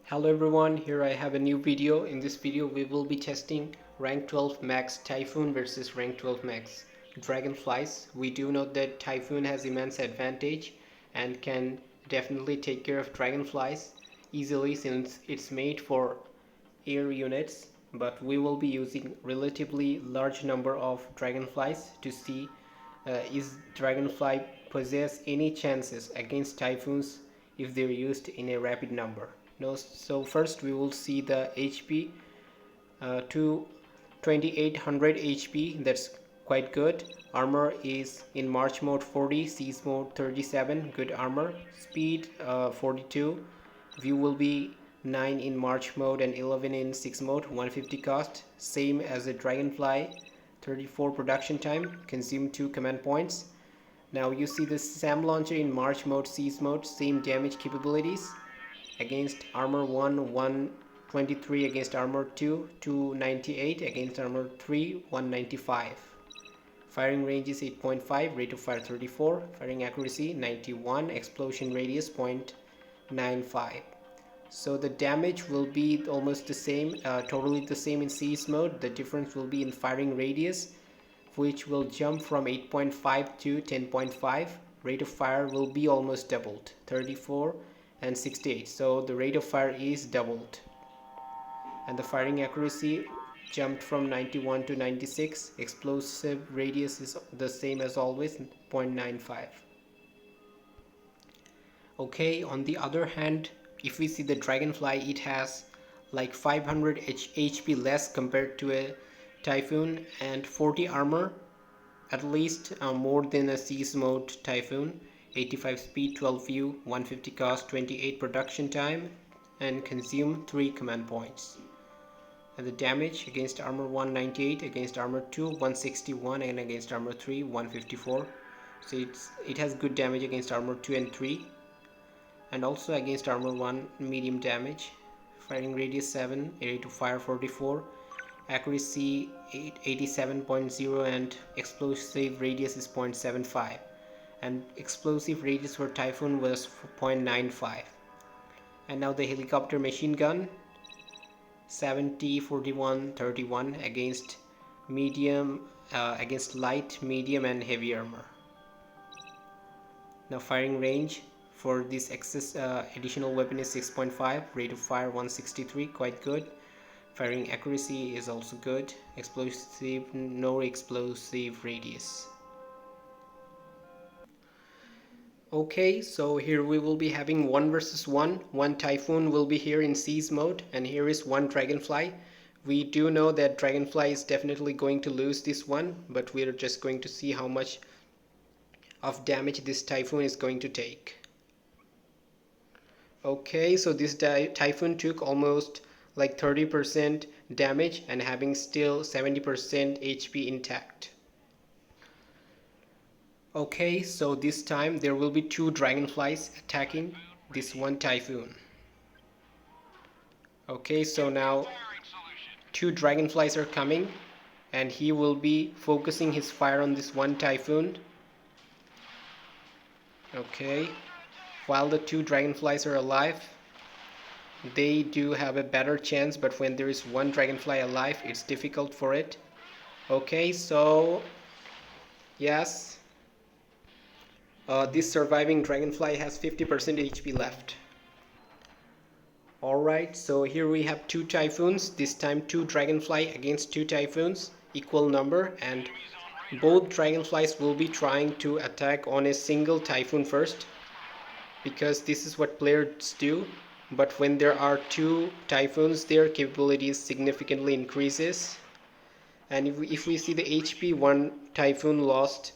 Hello everyone, here I have a new video. In this video we will be testing rank 12 max Typhoon versus rank 12 max Dragonflies. We do know that Typhoon has immense advantage and can definitely take care of Dragonflies easily since it's made for air units, but we will be using relatively large number of Dragonflies to see is Dragonfly possess any chances against Typhoons if they're used in a rapid number. No, so first we will see the HP to 2800 HP. That's quite good. Armor is in March mode 40, Siege mode 37, good armor. Speed 42. View will be 9 in March mode and 11 in 6 mode. 150 cost, same as the Dragonfly. 34 production time, consume 2 command points. Now you see the SAM launcher in March mode, Siege mode, same damage capabilities. Against armor 1, 123, against armor 2, 298, against armor 3, 195. Firing range is 8.5, rate of fire 34, firing accuracy 91, explosion radius 0.95. So the damage will be almost the same, totally the same in siege mode. The difference will be in firing radius, which will jump from 8.5 to 10.5. Rate of fire will be almost doubled, 34 and 68. So the rate of fire is doubled, and the firing accuracy jumped from 91 to 96. Explosive radius is the same as always, 0.95. Okay, on the other hand, if we see the Dragonfly, it has like 500 HP less compared to a Typhoon and 40 armor, at least more than a siege mode Typhoon. 85 speed, 12 view, 150 cost, 28 production time, and consume 3 command points. And the damage against armor 198, against armor 2 161, and against armor 3 154. So it has good damage against armor 2 and 3, and also against armor 1 medium damage. Firing radius 7, area to fire 44, accuracy 87.0, and explosive radius is 0.75, and explosive radius for Typhoon was 0.95. And now the helicopter machine gun 70, 41, 31 against medium, against light, medium, and heavy armor. Now firing range for this excess additional weapon is 6.5, rate of fire 163, quite good. Firing accuracy is also good. Explosive, no explosive radius. Okay, so here we will be having 1 versus 1. One Typhoon will be here in siege mode, and here is one Dragonfly. We do know that Dragonfly is definitely going to lose this one, but we're just going to see how much of damage this Typhoon is going to take. Okay, so this Typhoon took almost like 30% damage and having still 70% HP intact. Okay, so this time there will be 2 Dragonflies attacking this one Typhoon. Okay, so now 2 Dragonflies are coming, and he will be focusing his fire on this one Typhoon. Okay, while the 2 Dragonflies are alive, they do have a better chance, but when there is one Dragonfly alive, it's difficult for it. Okay, so yes, this surviving Dragonfly has 50% HP left. Alright, so here we have 2 Typhoons, this time 2 Dragonfly against 2 Typhoons, equal number, and both Dragonflies will be trying to attack on a single Typhoon first, because this is what players do. But when there are 2 Typhoons, their capabilities significantly increases. And if we see the HP, one Typhoon lost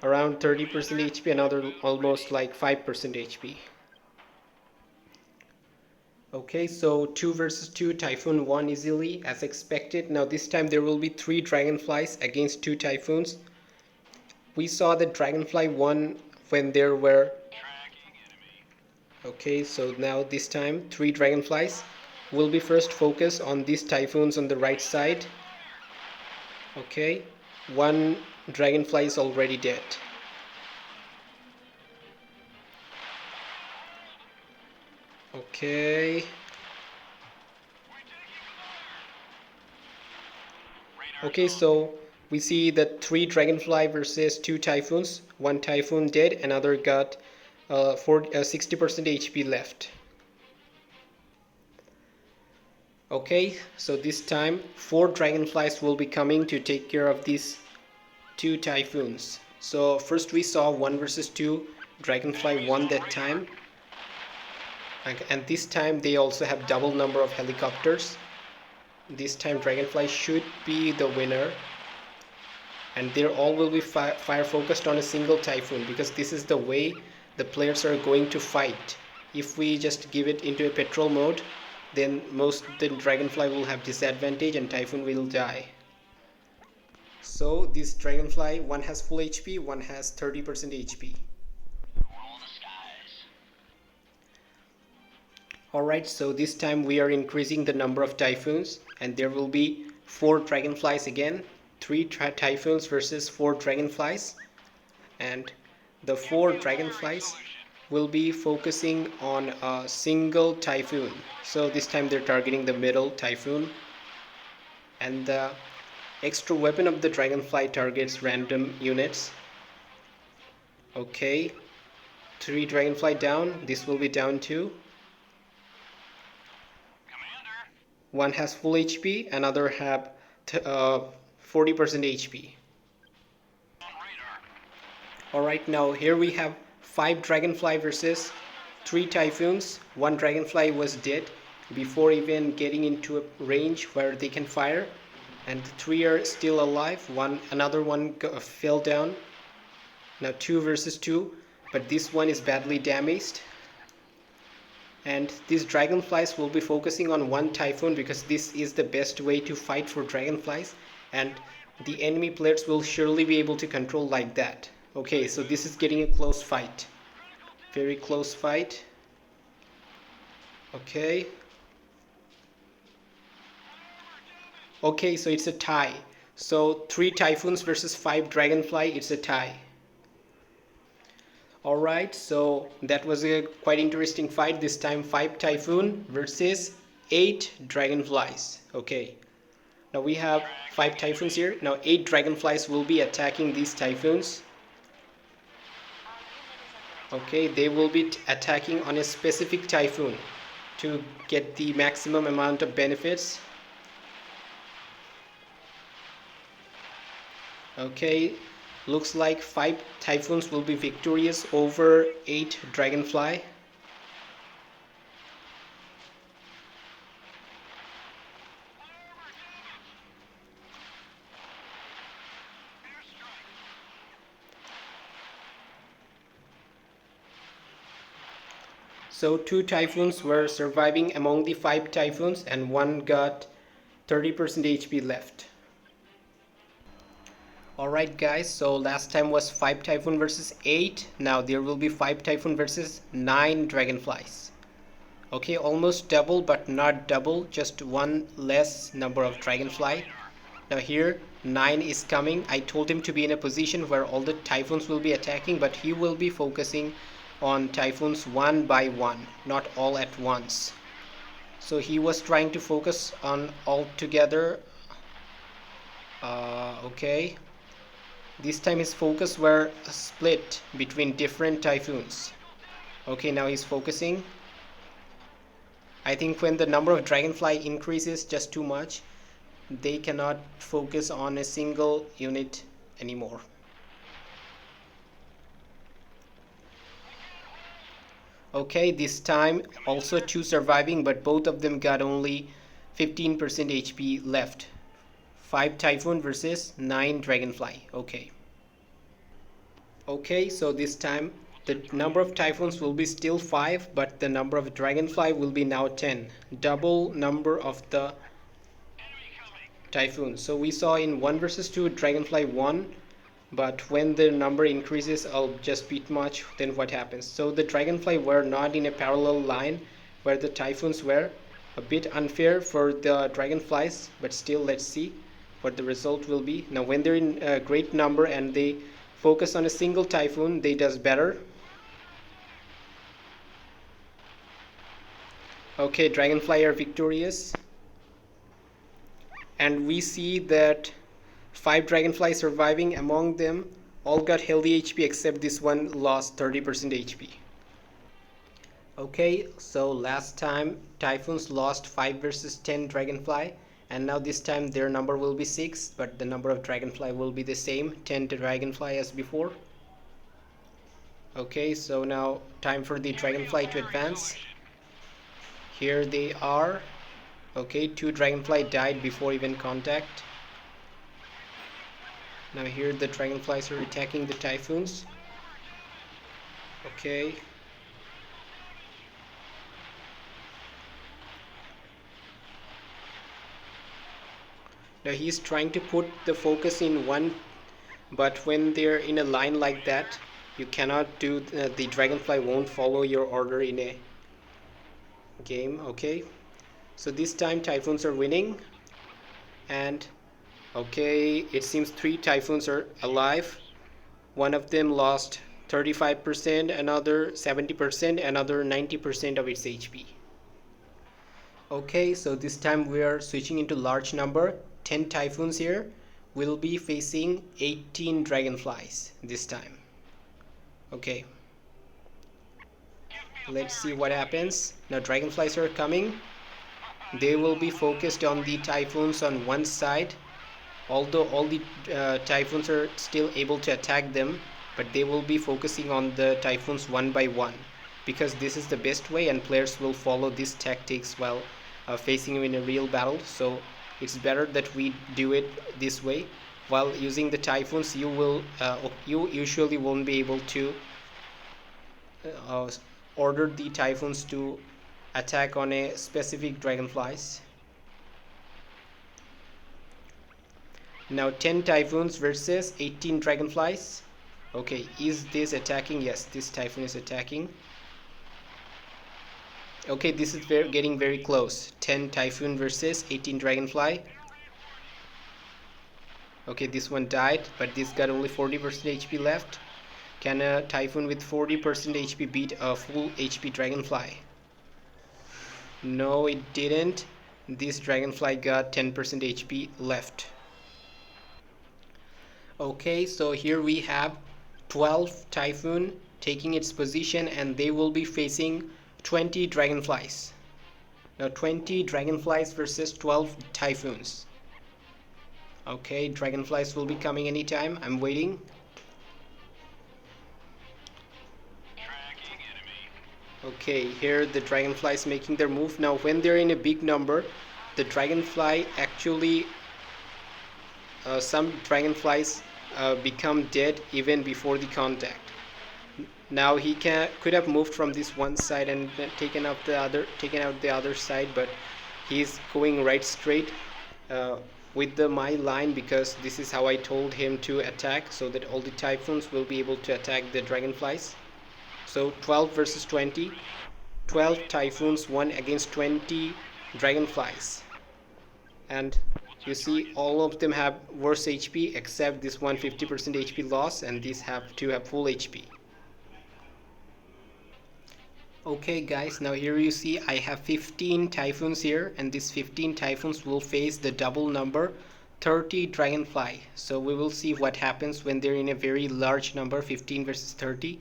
around 30% HP, another almost like 5% HP. Okay, so 2 versus 2, Typhoon won easily as expected. Now this time there will be 3 Dragonflies against 2 Typhoons. We saw that Dragonfly won when there were... Okay, so now this time 3 Dragonflies will be first focused on these Typhoons on the right side. Okay, one Dragonfly is already dead. Okay, Okay, so we see the 3 Dragonfly versus 2 Typhoons. One Typhoon dead, another got 60% HP left. Okay, so this time 4 Dragonflies will be coming to take care of these 2 Typhoons. So first we saw 1 versus 2. Dragonfly won that time. And this time they also have double number of helicopters. This time Dragonfly should be the winner. And they all will be fire focused on a single Typhoon, because this is the way the players are going to fight. If we just give it into a patrol mode, then the Dragonfly will have disadvantage and Typhoon will die. So this Dragonfly, one has full HP, one has 30% HP. Alright, so this time we are increasing the number of Typhoons, and there will be 4 Dragonflies again. 3 Typhoons versus 4 Dragonflies, and the 4 Dragonflies will be focusing on a single Typhoon. So this time they're targeting the middle Typhoon, and the extra weapon of the Dragonfly targets random units. Okay, 3 Dragonfly down, this will be down too. One has full HP, another have 40% HP. Alright, now here we have 5 Dragonfly versus 3 Typhoons. 1 Dragonfly was dead before even getting into a range where they can fire, and 3 are still alive. Another one fell down. Now 2 versus 2, but this one is badly damaged. And these Dragonflies will be focusing on 1 Typhoon, because this is the best way to fight for Dragonflies, and the enemy players will surely be able to control like that. Okay, so this is getting a close fight. Very close fight. Okay. Okay, so it's a tie. So 3 Typhoons versus 5 Dragonfly, it's a tie. Alright, so that was a quite interesting fight. This time 5 Typhoon versus 8 Dragonflies. Okay, now we have 5 Typhoons here. Now 8 Dragonflies will be attacking these Typhoons. Okay, they will be attacking on a specific Typhoon to get the maximum amount of benefits. Okay, looks like 5 Typhoons will be victorious over 8 Dragonfly. So 2 Typhoons were surviving among the 5 Typhoons, and one got 30% HP left. Alright guys, so last time was 5 Typhoon versus 8. Now there will be 5 Typhoon versus 9 Dragonflies. Okay, almost double, but not double, just one less number of Dragonfly. Now here 9 is coming. I told him to be in a position where all the Typhoons will be attacking, but he will be focusing on Typhoons one by one, not all at once. So he was trying to focus on all together. Okay, this time his focus were split between different Typhoons. Okay, now he's focusing. I think when the number of Dragonfly increases just too much, they cannot focus on a single unit anymore. Okay, this time also 2 surviving, but both of them got only 15% HP left. 5 Typhoon versus 9 Dragonfly. Okay. Okay, so this time the number of Typhoons will be still 5, but the number of Dragonfly will be now 10. Double number of the Typhoon. So we saw in 1 versus 2 Dragonfly won, but when the number increases I'll just beat much, then what happens? So the Dragonfly were not in a parallel line where the Typhoons were. A bit unfair for the Dragonflies, but still let's see what the result will be. Now when they're in a great number and they focus on a single Typhoon, they does better. Okay, Dragonfly are victorious. And we see that 5 dragonflies surviving. Among them, all got healthy HP except this one lost 30% HP. Okay, so last time Typhoons lost 5 versus 10 Dragonfly, and now this time their number will be 6, but the number of Dragonfly will be the same, 10 to Dragonfly as before. Okay, so now time for the Dragonfly to advance. Here they are. Okay, 2 Dragonfly died before even contact. Now here the Dragonflies are attacking the Typhoons. Okay. Now he's trying to put the focus in one, but when they're in a line like that, you cannot do, the Dragonfly won't follow your order in a game. Okay, so this time Typhoons are winning, and okay, it seems 3 Typhoons are alive. One of them lost 35%, another 70%, another 90% of its HP. Okay, so this time we are switching into large number. 10 Typhoons here will be facing 18 Dragonflies this time. Okay, let's see what happens. Now Dragonflies are coming. They will be focused on the Typhoons on one side, although all the Typhoons are still able to attack them, but they will be focusing on the Typhoons one by one, because this is the best way and players will follow these tactics while facing you in a real battle. So it's better that we do it this way. While using the Typhoons, you usually won't be able to order the Typhoons to attack on a specific Dragonflies. Now 10 Typhoons versus 18 Dragonflies. Okay, is this attacking? Yes, this Typhoon is attacking. Okay, this is getting very close. 10 Typhoon versus 18 Dragonfly. Okay, this one died, but this got only 40% HP left. Can a Typhoon with 40% HP beat a full HP Dragonfly? No, it didn't. This Dragonfly got 10% HP left. Okay, so here we have 12 Typhoon taking its position, and they will be facing 20 Dragonflies. Now 20 Dragonflies versus 12 Typhoons. Okay, Dragonflies will be coming anytime. I'm waiting. Okay, here the Dragonflies making their move. Now when they're in a big number, the Dragonfly actually, some Dragonflies become dead even before the contact. Now he could have moved from this one side and taken out the other side, but he's going right straight with my line, because this is how I told him to attack, so that all the Typhoons will be able to attack the Dragonflies. So 12 versus 20. 12 Typhoons won against 20 Dragonflies. And you see all of them have worse HP except this one 50% HP loss, and these have full HP. Okay guys, now here you see I have 15 Typhoons here, and these 15 Typhoons will face the double number 30 Dragonfly. So we will see what happens when they're in a very large number, 15 versus 30.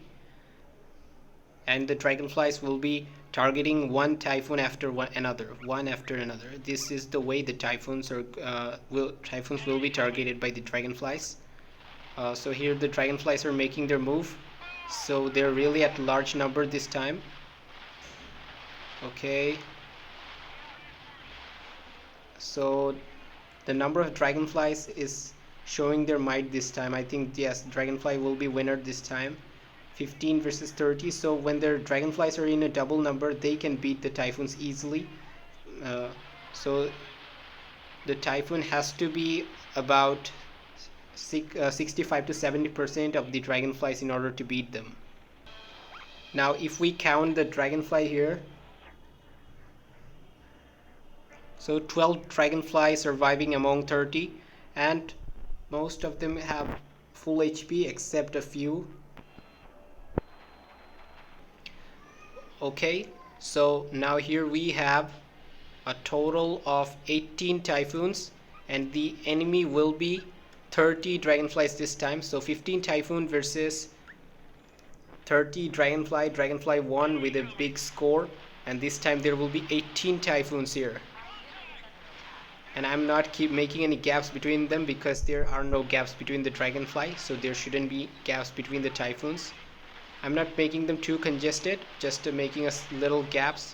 And the Dragonflies will be targeting one Typhoon after another, one after another. This is the way the Typhoons will be targeted by the Dragonflies. So here the Dragonflies are making their move, so they're really at large number this time. Okay, so the number of Dragonflies is showing their might this time. I think, yes, Dragonfly will be winner this time. 15 versus 30. So when their Dragonflies are in a double number, they can beat the Typhoons easily. So the Typhoon has to be about 65 to 70% of the Dragonflies in order to beat them. Now if we count the Dragonfly here, so 12 Dragonflies surviving among 30, and most of them have full HP except a few. Okay, so now here we have a total of 18 Typhoons, and the enemy will be 30 dragonflies this time. So 15 Typhoon versus 30 Dragonfly. Dragonfly won with a big score, and this time there will be 18 Typhoons here. And I'm not keep making any gaps between them because there are no gaps between the Dragonfly, so there shouldn't be gaps between the Typhoons. I'm not making them too congested, just making us little gaps,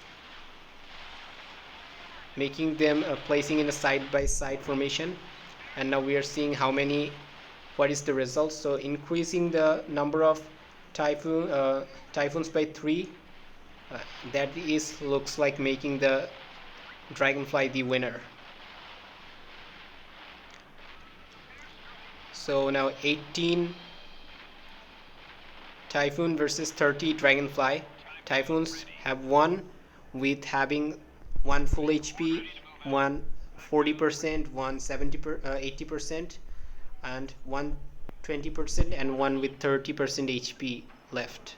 making them placing in a side-by-side formation. And now we are seeing what is the result. So increasing the number of typhoons by 3, that looks like making the Dragonfly the winner. So now 18 Typhoon versus 30 Dragonfly. Typhoons have won with having one full HP, one 40%, one 80%, and one 20%, and one with 30% HP left.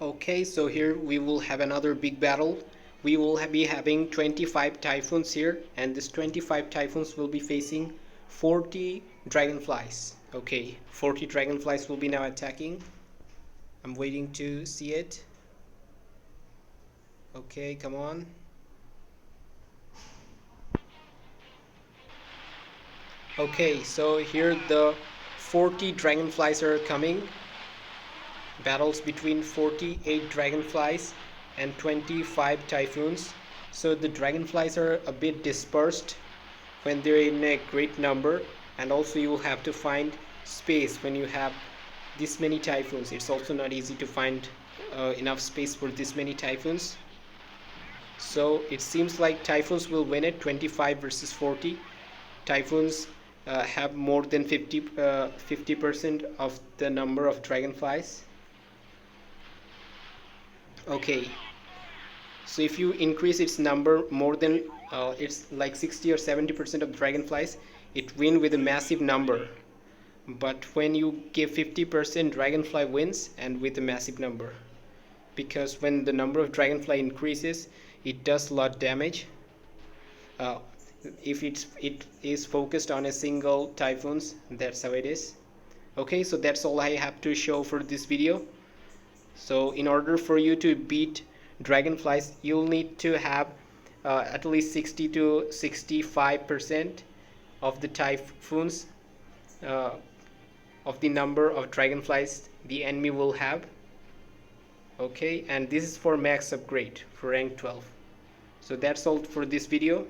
Okay, so here we will have another big battle. We will be having 25 Typhoons here, and this 25 Typhoons will be facing 40 Dragonflies. Okay, 40 Dragonflies will be now attacking. I'm waiting to see it. Okay, come on. Okay, so here the 40 Dragonflies are coming. Battles between 48 Dragonflies and 25 Typhoons. So the Dragonflies are a bit dispersed when they're in a great number, and also you will have to find space when you have this many Typhoons. It's also not easy to find enough space for this many Typhoons. So it seems like Typhoons will win it, 25 versus 40. Typhoons have more than 50% of the number of Dragonflies. Okay, so if you increase its number more than it's like 60 or 70% of Dragonflies, it wins with a massive number. But when you give 50%, Dragonfly wins and with a massive number, because when the number of Dragonfly increases, it does a lot damage. If it is focused on a single Typhoons, that's how it is. Okay, so that's all I have to show for this video. So in order for you to beat Dragonflies, you'll need to have at least 60 to 65% of the Typhoons, of the number of Dragonflies the enemy will have. Okay, and this is for max upgrade for rank 12. So that's all for this video.